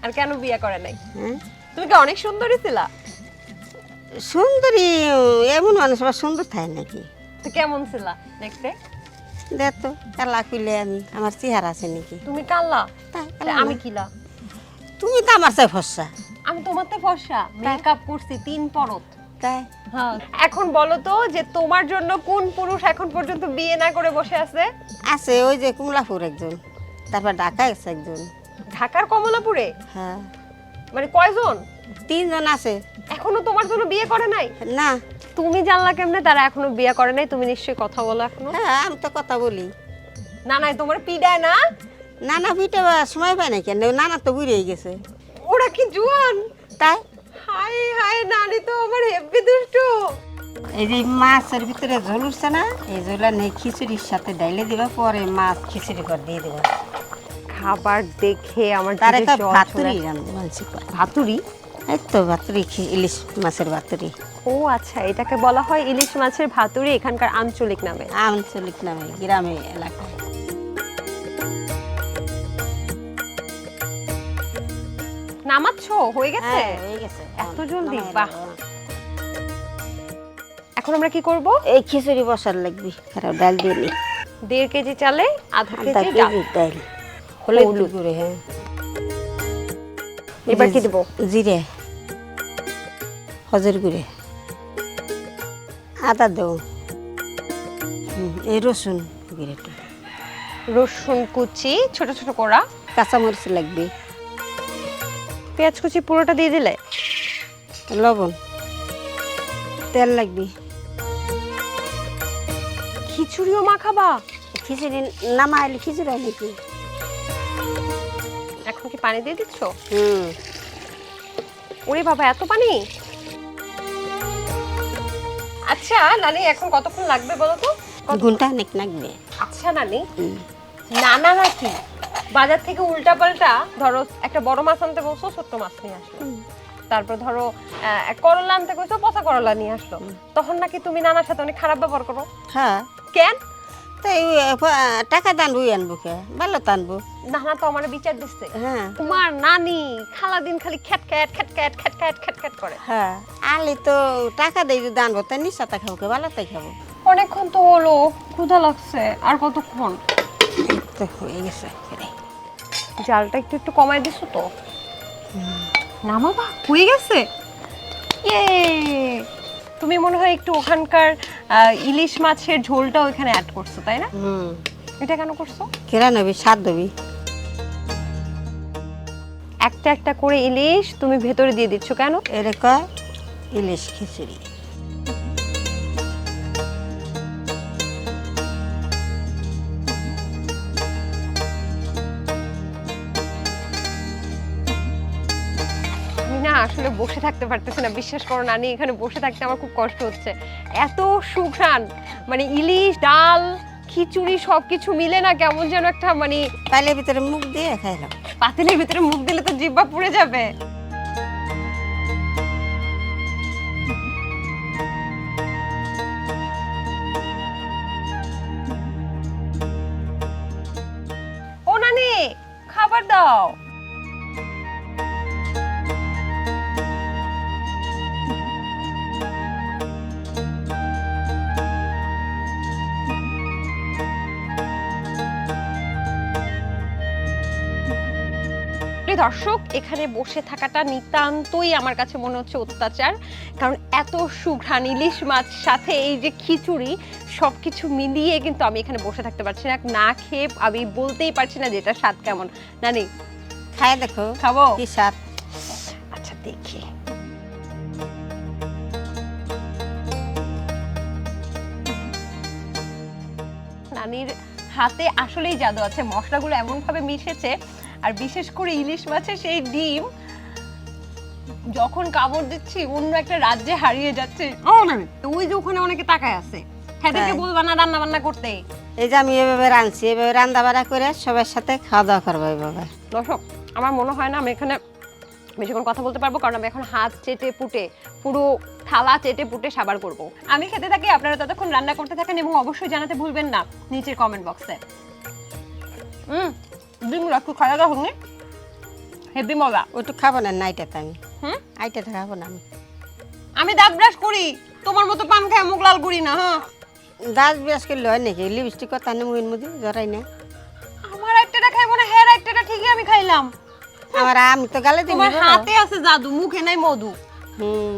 আর কেন বিয়ে করে নাই? হ্যাঁ তুমি কি অনেক সুন্দরী ছিলা? সুন্দরী এমন মানুষ আবার সুন্দর থাকে নাকি? তো কেমন ছিলা দেখতে? দেখ তো কালা কইলে আমি আমার চেহারা আছে নাকি? তুমি কালা? তাই তাহলে কালা আমি না। কিলা? তুমি তো আমার চাই ফর্সা। আমি তোমারতে ফর্সা, মেকআপ করছি 3 পরত। তাই হ্যাঁ। এখন বলো তো যে তোমার জন্য কোন পুরুষ এখন পর্যন্ত বিয়ে না করে বসে আছে? আছে ওই যে কুমলাপুর একজন, তারপর ঢাকা আছে একজন। ঢাকার কমলাপুরে? হ্যাঁ মানে কয়জন? 3 জন আছে। এখনো তোমার জন্য বিয়ে করে নাই? না তুমি জানলা কেমনে তারা এখনো বিয়ে করে নাই? তুমি নিশ্চয়ই কথা বলো এখনো। হ্যাঁ আমি তো কথা বলি। না না, তোমার পিডায় না? নানা পিঠে সময় পায় না কেন, নানা তো বুড়িয়ে গেছে। ওরা কি জুয়ান? তাই হাই হাই, নানি তো আমার হেব্বি দুষ্টু। এই যে মাছের ভিতরে ঝোল উঠছে না, এই ঝোলা নেই খিচুড়ির সাথে ডাইলে দিবা, পরে মাছ খিচুড়ি করে দিয়ে দিবা। খাবার দেখে আমার তার জিভে একটা জল চলে ভাতুরি আসছে। রান্ধে মানছি। ভাতুরি? এই তো ভাতুরি ইলিশ মাছের ভাতুরি। ও আচ্ছা, এটাকে বলা হয় ইলিশ মাছের ভাতুরি এখানকার আঞ্চলিক নামে। আঞ্চলিক নামে গ্রামে এলাকায়। নামাচ্ছো? হয়ে গেছে? হ্যাঁ হয়ে গেছে। এত জলদি? নামায় বাহ। রাখো। এখন আমরা কি করব? এই খিচুড়ি বসার লাগবে, খারাপ ডাল দিয়ে নি। 1.5 কেজি চালে আধা আধা কেজি ডাল। কেজি ডাল, হলুদ হলুদ। গুঁড়ো। হ্যাঁ এবার কি দেব? জিরে, হজের গুঁড়ে, আদা দেব, এই রসুন গুঁড়েটা, রসুন কুচি ছোট ছোট করা, কাঁচামরিচ লাগবে, পেঁয়াজ কুচি পুরোটা দিয়ে দিলে, লবণ, তেল লাগবে। খিচুড়িও মাখাবা? খিচুড়ি নামাইলে খিচুড়ি হয় নাকি? এখন কি পানি দিয়ে দিচ্ছ? হুম ওরে বাবা, এত পানি! আচ্ছা নানি, এখন কতক্ষণ লাগবে বলো তো? ঘন্টা অনেক লাগবে। আচ্ছা নানি, নানা নাকি বাজার থেকে উল্টা পাল্টা ধরো একটা বড় মাছ আনতে বলছো, ছোট্ট মাছ নিয়ে আসলো। তারপর ধরো করলা আনতে কইছো, পচা করলা নিয়ে আসলো। তখন নাকি তুমি নানার সাথে অনেক খারাপ ব্যবহার করো। হ্যাঁ কেন? তাই টাকা দানবো আনবো কে, ভালো টানবো। নানা তো আমার বিচার দিচ্ছে। হ্যাঁ তোমার নানি খালা দিন খালি খ্যাটখ্যাট খ্যাটখ্যাট খ্যাটখ্যাট খ্যাটখ্যাট করে। হ্যাঁ আলি তো টাকা দিয়ে যদি আনবো তাই নিঃসাতে খাবো কে, ভালো তাই খাবো। অনেকক্ষণ তো হলো, ক্ষুধা লাগছে। আর কতক্ষণ? এই তো হয়ে গেছে। জালটা একটু একটু কমাই দিছো তো? নামাবা? হয়ে গেছে? ইয়ে! তুমি মনে হয় একটু ওখানকার ইলিশ মাছের ঝোলটা ওইখানে অ্যাড করছো, তাই না? এটা কেন করছো? কেরা নবি স্বাদ দেবি। একটা একটা করে ইলিশ তুমি ভেতরে দিয়ে দিচ্ছ কেন? এর কয় ইলিশ খিচুড়ি। আমি না আসলে বসে থাকতে পারতেছি না, বিশ্বাস করো নানি, এখানে বসে থাকতে আমার খুব কষ্ট হচ্ছে। এত সুঘ্রাণ, মানে ইলিশ, ডাল, খিচুড়ি সবকিছু মিলে না কেমন যেন একটা, মানে পাইলের ভিতরে মুখ দিয়ে খাইলাম। পাতিলের ভিতরে মুখ দিলে তো জিহ্বা পুড়ে যাবে। ও নানি, খাবার দাও। দর্শক, এখানে বসে থাকাটা নিতান্তই আমার কাছে মনে হচ্ছে অত্যাচার, কারণ এত সুঘ্রাণ ইলিশ মাছ সাথে এই যে খিচুড়ি সবকিছু মিলিয়ে কিন্তু আমি এখানে বসে থাকতে পারছি না। না খেয়ে আমি বলতেই পারছি না যে এটা স্বাদ কেমন। নানি খাই দেখো খাবো? কি স্বাদ। আচ্ছা দেখি। নানির হাতে আসলেই জাদু আছে, মশলাগুলো এমন ভাবে মিশেছে, আর বিশেষ করে ইলিশ মাছের সেই ডিম যখন কামড় দিচ্ছি অন্য একটা রাজ্যে হারিয়ে যাচ্ছে। ওই যে ওখানে অনেকে তাকায় আছে, হ্যাঁদেরকে বলবা না রান্না বান্না করতে? এই যে আমি এভাবে রাঁধছি, এভাবে রান্না বাড়া করে সবার সাথে খাওয়া দাওয়া করবো এইভাবে। দর্শক, আমার মনে হয় না আমি এখানে বেশিক্ষণ কথা বলতে পারবো, কারণ আমি এখন হাত চেটে পুটে পুরো থালা চেটে পুটে সাবার করব। আমি খেতে থাকি, আপনারা ততক্ষণ রান্না করতে থাকেন, এবং অবশ্যই জানাতে ভুলবেন না নিচের কমেন্ট বক্সে। ডিম রাখু খাওয়া দাওয়া হোক। হেভি মজা। ওইটু খাবো না নাইটাতে আমি হুম আইটাতে খাবো না আমি আমি দাঁত ব্রাশ করি, তোমার মতো পান খায় মুখ লাল করি না। হ্যাঁ দাঁত ব্রাশ করলে হয় নাকি? লিপস্টিক কথা নেই মুখের মধ্যে জড়াই না। আমার একটাটা খাইবো না, হের একটাটা ঠিকই আমি খাইলাম। আমার আমি তো গালে দিই তোমার হাতে আছে জাদু, মুখে নাই মধু। হুম